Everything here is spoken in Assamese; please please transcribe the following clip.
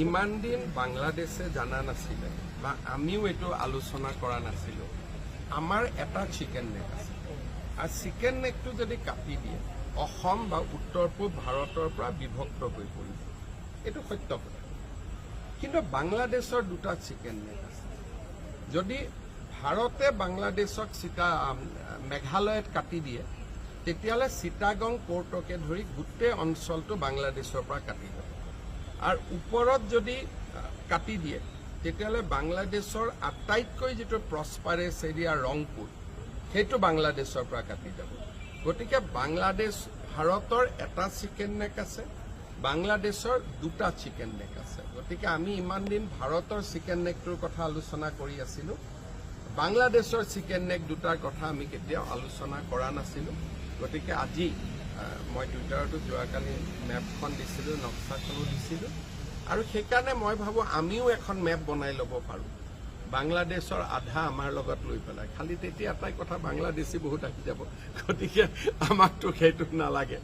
ইমান দিন বাংলাদেশে জানা নাছিলে বা আমিও এইটো আলোচনা কৰা নাছিলোঁ আমাৰ এটা চিকেন নেক আছে আৰু চিকেন নেকটো যদি কাটি দিয়ে অসম বা উত্তৰ পূব ভাৰতৰ পৰা বিভক্ত হৈ পৰিব এইটো সত্য কথা কিন্তু বাংলাদেশৰ দুটা চিকেন নেক আছে যদি ভাৰতে বাংলাদেশক মেঘালয়ত কাটি দিয়ে তেতিয়াহ'লে চিটাগং পোৰ্টকে ধৰি গোটেই অঞ্চলটো বাংলাদেশৰ পৰা কাটি যাব আৰু ওপৰত যদি কাটি দিয়ে তেতিয়াহ'লে বাংলাদেশৰ আটাইতকৈ যিটো প্ৰস্পাৰেছ এৰিয়া ৰংপুৰ সেইটো বাংলাদেশৰ পৰা কাটি যাব গতিকে বাংলাদেশ ভাৰতৰ এটা চিকেন নেক আছে বাংলাদেশৰ দুটা চিকেন নেক আছে গতিকে আমি ইমান দিন ভাৰতৰ চিকেন নেকটোৰ কথা আলোচনা কৰি আছিলোঁ বাংলাদেশৰ চিকেন নেক দুটাৰ কথা আমি কেতিয়াও আলোচনা কৰা নাছিলোঁ গতিকে আজি মই টুইটাৰতো যোৱাকালি মেপখন দিছিলোঁ নক্সাখনো দিছিলোঁ আৰু সেইকাৰণে মই ভাবোঁ আমিও এখন মেপ বনাই ল'ব পাৰোঁ বাংলাদেশৰ আধা আমাৰ লগত লৈ পেলাই খালি তেতিয়া এটাই কথা বাংলাদেশী বহুত আহি যাব গতিকে আমাকতো সেইটো নালাগে